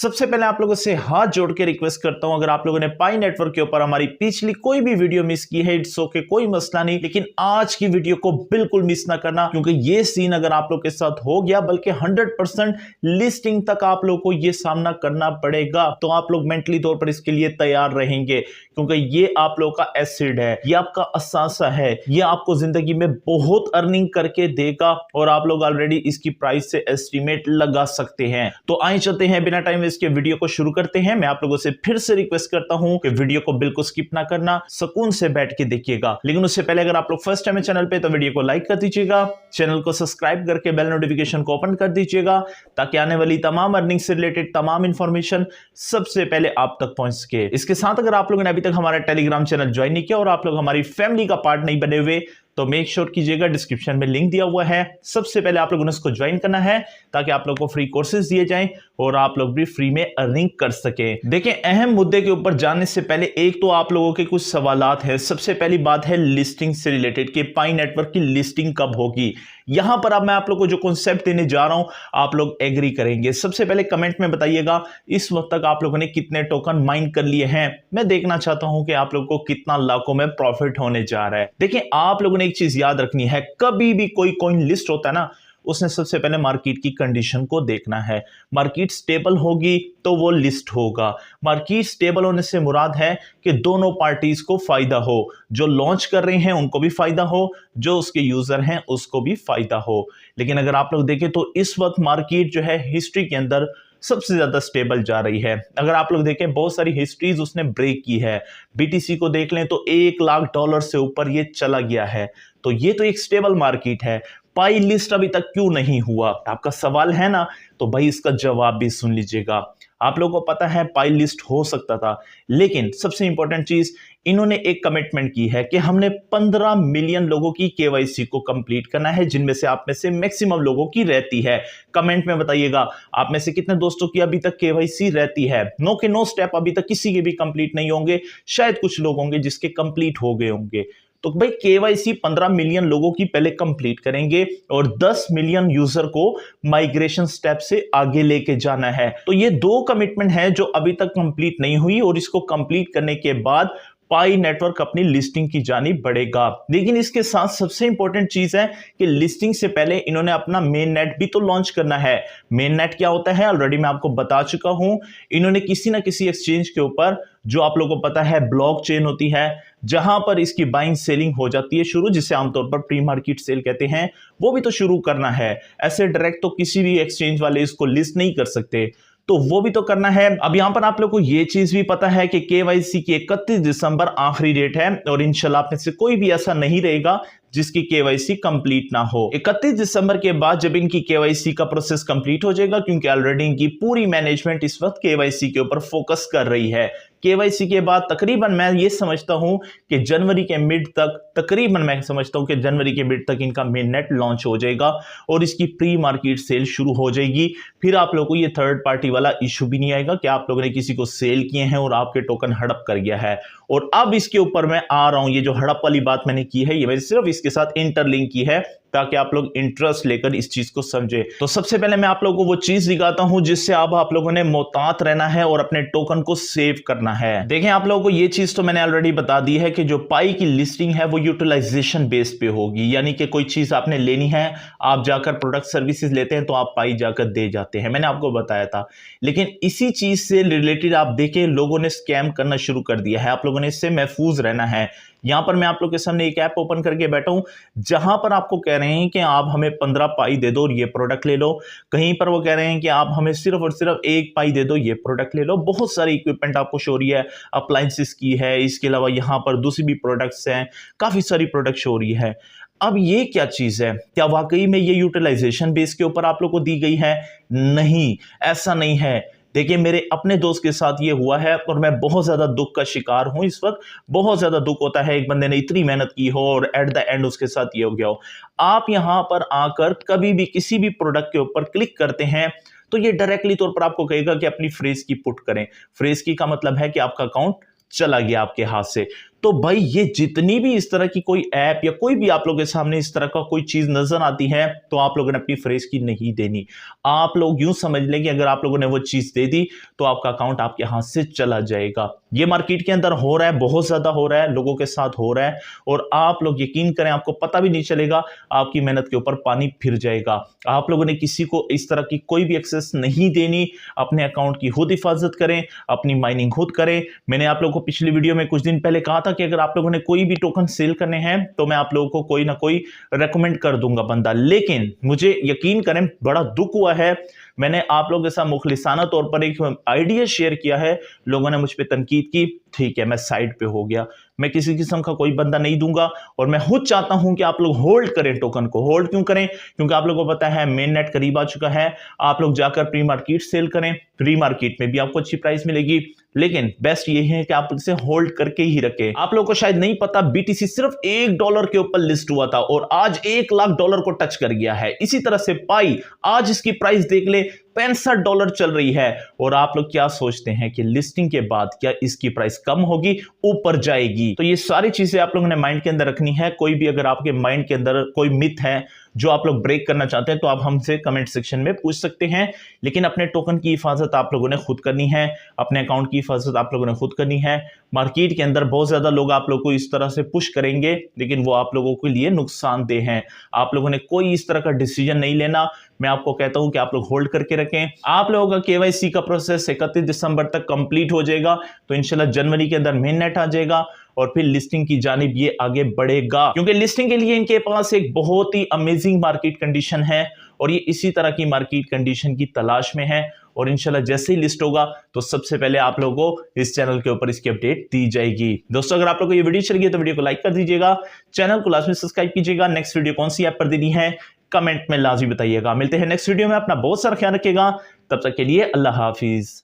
सबसे पहले आप लोगों से हाथ जोड़ के रिक्वेस्ट करता हूं, अगर आप लोगों ने पाई नेटवर्क के ऊपर हमारी पिछली कोई भी वीडियो मिस की है, इट्स ओके, कोई मसला नहीं, लेकिन आज की वीडियो को बिल्कुल मिस ना करना, क्योंकि ये सीन अगर आप लोग के साथ हो गया, बल्कि 100% लिस्टिंग तक आप लोग को ये सामना करना पड़ेगा, तो आप लोग मेंटली तौर पर इसके लिए तैयार रहेंगे, क्योंकि ये आप लोग का एसिड है, ये आपका असासा है, ये आपको जिंदगी में बहुत अर्निंग करके देगा और आप लोग ऑलरेडी इसकी प्राइस से एस्टिमेट लगा सकते हैं। तो आइए चलते हैं, बिना टाइम वेस्ट के वीडियो को शुरू करते हैं। मैं आप लोगों से फिर से रिक्वेस्ट करता हूं कि वीडियो को बिल्कुल स्किप ना करना, सुकून से बैठ के देखिएगा। लेकिन उससे पहले अगर आप लोग फर्स्ट टाइम है चैनल पे, तो वीडियो को लाइक कर दीजिएगा, चैनल को सब्सक्राइब करके बेल नोटिफिकेशन को ओपन कर दीजिएगा, ताकि आने वाली तमाम अर्निंग से रिलेटेड तमाम इंफॉर्मेशन सबसे पहले आप तक पहुंच सके। इसके साथ अगर आप लोगों ने अभी तक हमारा टेलीग्राम चैनल ज्वाइन नहीं किया और आप लोग हमारी फैमिली का पार्ट नहीं बने हुए, तो मेक श्योर कीजिएगा, डिस्क्रिप्शन में लिंक दिया हुआ है, सबसे पहले आप लोगों ने इसको ज्वाइन करना है, ताकि आप लोगों को फ्री कोर्सेज दिए जाएं और आप लोग भी फ्री में अर्निंग कर सके। देखिए, अहम मुद्दे के ऊपर जाने से पहले एक तो आप लोगों के कुछ सवालात हैं। सबसे पहली बात है लिस्टिंग से रिलेटेड कि पाई नेटवर्क की लिस्टिंग कब होगी। यहां पर अब मैं आप लोगों को जो कॉन्सेप्ट देने जा रहा हूं, आप लोग एग्री करेंगे। सबसे पहले कमेंट में बताइएगा इस वक्त तक आप लोगों ने कितने टोकन माइन कर लिए हैं। मैं देखना चाहता हूं कि आप लोगों को कितना लाखों में प्रॉफिट होने जा रहा है। देखिए, आप लोगों ने एक चीज याद रखनी है, कभी भी कोई कॉइन लिस्ट होता है ना, उसने सबसे पहले मार्केट की कंडीशन को देखना है। मार्केट स्टेबल होगी तो वो लिस्ट होगा। मार्केट स्टेबल होने से मुराद है कि दोनों पार्टीज को फायदा हो, जो लॉन्च कर रहे हैं उनको भी फायदा हो, जो उसके यूजर हैं उसको भी फायदा हो। लेकिन अगर आप लोग देखें तो इस वक्त मार्केट जो है हिस्ट्री के अंदर सबसे ज्यादा स्टेबल जा रही है। अगर आप लोग देखें, बहुत सारी हिस्ट्रीज उसने ब्रेक की है। बीटीसी को देख लें तो $1 लाख से ऊपर ये चला गया है, तो ये तो एक स्टेबल मार्केट है। पाई लिस्ट अभी तक क्यों नहीं हुआ, आपका सवाल है ना, तो भाई इसका जवाब भी सुन लीजिएगा। आप लोगों को पता है पाई लिस्ट हो सकता था, लेकिन सबसे इंपॉर्टेंट चीज, इन्होंने एक कमिटमेंट की है कि हमने 15 मिलियन लोगों की केवाईसी को कंप्लीट करना है, जिनमें से आप में से मैक्सिमम लोगों की रहती है। कमेंट में बताइएगा आप में से कितने दोस्तों की अभी तक केवाईसी रहती है। नो के नो स्टेप अभी तक किसी के भी कंप्लीट नहीं होंगे, शायद कुछ लोग होंगे जिसके कंप्लीट हो गए होंगे। तो भाई केवाईसी 15 मिलियन लोगों की पहले कंप्लीट करेंगे और 10 मिलियन यूजर को माइग्रेशन स्टेप से आगे लेके जाना है। तो ये दो कमिटमेंट है जो अभी तक कंप्लीट नहीं हुई, और इसको कंप्लीट करने के बाद पाई नेटवर्क अपनी लिस्टिंग की जानिब बढ़ेगा। लेकिन इसके साथ सबसे इंपॉर्टेंट चीज है कि लिस्टिंग से पहले इन्होंने अपना मेन नेट भी तो लॉन्च करना है। मेन नेट क्या होता है ऑलरेडी मैं आपको बता चुका हूं। इन्होंने किसी ना किसी एक्सचेंज के ऊपर, जो आप लोगों को पता है ब्लॉकचेन होती है, जहां पर इसकी बाइंग सेलिंग हो जाती है शुरू, जिसे आमतौर पर प्री मार्केट सेल कहते हैं, वो भी तो शुरू करना है। ऐसे डायरेक्ट तो किसी भी एक्सचेंज वाले इसको लिस्ट नहीं कर सकते, तो वो भी तो करना है। अब यहां पर आप लोग को ये चीज भी पता है कि केवाईसी की 31 दिसंबर आखिरी डेट है, और इंशाल्लाह आप में से कोई भी ऐसा नहीं रहेगा जिसकी केवाईसी कंप्लीट ना हो। 31 दिसंबर के बाद जब इनकी केवाईसी का प्रोसेस कंप्लीट हो जाएगा, क्योंकि ऑलरेडी इनकी पूरी मैनेजमेंट इस वक्त केवाईसी के ऊपर फोकस कर रही है। केवाईसी के बाद तकरीबन मैं ये समझता हूं कि जनवरी के मिड तक, तकरीबन मैं समझता हूं कि जनवरी के मिड तक इनका मेन नेट लॉन्च हो जाएगा और इसकी प्री मार्केट सेल शुरू हो जाएगी। फिर आप लोगों को ये थर्ड पार्टी वाला इशू भी नहीं आएगा कि आप लोगों ने किसी को सेल किए हैं और आपके टोकन हड़प कर गया है। और अब इसके ऊपर मैं आ रहा हूं, ये जो हड़प वाली बात मैंने की है, ये मैंने सिर्फ इसके साथ इंटरलिंक की है ताकि आप लोग इंटरेस्ट लेकर इस चीज को समझे। तो सबसे पहले मैं आप लोगों को वो चीज दिखाता हूं जिससे अब आप लोगों ने मोहतात रहना है और अपने टोकन को सेव करना है। देखें, आप लोगों को ये चीज तो मैंने ऑलरेडी बता दी है कि जो पाई की लिस्टिंग है वो यूटिलाइजेशन बेस पे होगी, यानी कि कोई चीज आपने लेनी है, आप जाकर प्रोडक्ट सर्विसेज लेते हैं तो आप पाई जाकर दे जाते हैं, मैंने आपको बताया था। लेकिन इसी चीज से रिलेटेड आप देखें, लोगों ने स्कैम करना शुरू कर दिया है। आप लोगों ने इससे महफूज रहना है। यहां पर मैं आप लोग के सामने एक ऐप ओपन करके बैठा हूं, जहां पर आपको कह रहे हैं कि आप हमें 15 पाई दे दो और ये प्रोडक्ट ले लो। कहीं पर वो कह रहे हैं कि आप हमें सिर्फ और सिर्फ 1 पाई दे दो, ये प्रोडक्ट ले लो। बहुत सारी इक्विपमेंट आपको शो हो रही है, अप्लायंसेस की है, इसके अलावा यहां पर दूसरी भी प्रोडक्ट्स हैं, काफी सारी प्रोडक्ट शो हो रही है। अब ये क्या चीज है? क्या वाकई में ये यूटिलाइजेशन बेस के ऊपर आप लोग को दी गई है? नहीं, ऐसा नहीं है। देखिए, मेरे अपने दोस्त के साथ ये हुआ है और मैं बहुत ज्यादा दुख का शिकार हूं इस वक्त। बहुत ज्यादा दुख होता है, एक बंदे ने इतनी मेहनत की हो और एट द एंड उसके साथ ये हो गया हो। आप यहां पर आकर कभी भी किसी भी प्रोडक्ट के ऊपर क्लिक करते हैं तो ये डायरेक्टली तौर पर आपको कहेगा कि अपनी फ्रेज की पुट करें। फ्रेज की का मतलब है कि आपका अकाउंट चला गया आपके हाथ से। तो भाई ये जितनी भी इस तरह की कोई ऐप या कोई भी आप लोगों के सामने इस तरह का कोई चीज नजर आती है तो आप लोगों ने अपनी फ्रेज की नहीं देनी। आप लोग यूं समझ लें कि अगर आप लोगों ने वो चीज दे दी तो आपका अकाउंट आपके हाथ से चला जाएगा। ये मार्केट के अंदर हो रहा है, बहुत ज्यादा हो रहा है, लोगों के साथ हो रहा है, और आप लोग यकीन करें आपको पता भी नहीं चलेगा, आपकी मेहनत के ऊपर पानी फिर जाएगा। आप लोगों ने किसी को इस तरह की कोई भी एक्सेस नहीं देनी। अपने अकाउंट की खुद हिफाजत करें, अपनी माइनिंग खुद करें। मैंने आप लोगों को पिछली वीडियो में कुछ दिन पहले कहा था कि अगर आप लोगों ने कोई भी टोकन सेल करने हैं तो मैं आप लोगों को कोई ना कोई रेकमेंड कर दूंगा बंदा, लेकिन मुझे यकीन करें बड़ा दुख हुआ है। मैंने आप लोगों के साथ मुखलिसाना तौर पर एक आइडिया शेयर किया है, लोगों ने मुझ पर तनकीद की, ठीक है मैं साइड पे हो गया, मैं किसी किस्म का कोई बंदा नहीं दूंगा। और मैं खुद चाहता हूं कि आप लोग होल्ड करें टोकन को। होल्ड क्यों करें? क्योंकि आप लोगों को पता है मेन नेट करीब आ चुका है। आप लोग जाकर प्री मार्केट सेल करें, प्री मार्केट में भी आपको अच्छी प्राइस मिलेगी, लेकिन बेस्ट ये है कि आप इसे होल्ड करके ही रखें। आप लोगों को शायद नहीं पता, बीटीसी सिर्फ $1 के ऊपर लिस्ट हुआ था और आज $1,00,000 को टच कर गया है। इसी तरह से पाई, आज इसकी प्राइस देख ले $65 चल रही है। और आप लोग क्या सोचते हैं कि लिस्टिंग के बाद क्या इसकी प्राइस कम होगी, ऊपर जाएगी? तो ये सारी चीजें आप लोगों ने माइंड के अंदर रखनी है। कोई भी अगर आपके माइंड के अंदर कोई मिथ है जो आप लोग ब्रेक करना चाहते हैं तो आप हमसे कमेंट सेक्शन में पूछ सकते हैं, लेकिन अपने टोकन की हिफाजत आप लोगों ने खुद करनी है, अपने अकाउंट की हिफाजत आप लोगों ने खुद करनी है। मार्केट के अंदर बहुत ज्यादा लोग आप लोगों को इस तरह से पुश करेंगे, लेकिन वो आप लोगों के लिए नुकसानदेह हैं। आप लोगों ने कोई इस तरह का डिसीजन नहीं लेना। मैं आपको कहता हूं कि आप लोग होल्ड करके रखें। आप लोगों का केवाईसी का प्रोसेस 31 दिसंबर तक कंप्लीट हो जाएगा, तो इंशाल्लाह जनवरी के अंदर मेन नेट आ जाएगा और फिर लिस्टिंग की जानिब ये आगे बढ़ेगा, क्योंकि लिस्टिंग के लिए इनके पास एक बहुत ही अमेजिंग मार्केट कंडीशन है और ये इसी तरह की मार्केट कंडीशन की तलाश में है। और इंशाल्लाह जैसे ही लिस्ट होगा तो सबसे पहले आप लोगों को इस चैनल के ऊपर इसकी अपडेट दी जाएगी। दोस्तों अगर आप लोगों को ये वीडियो चल गई तो वीडियो को लाइक कर दीजिएगा, चैनल को लाजमी सब्सक्राइब कीजिएगा। नेक्स्ट वीडियो कौन सी ऐप पर देनी है कमेंट में लाजमी बताइएगा। मिलते हैं नेक्स्ट वीडियो में, अपना बहुत सारा ख्याल रखिएगा, तब तक के लिए अल्लाह हाफिज।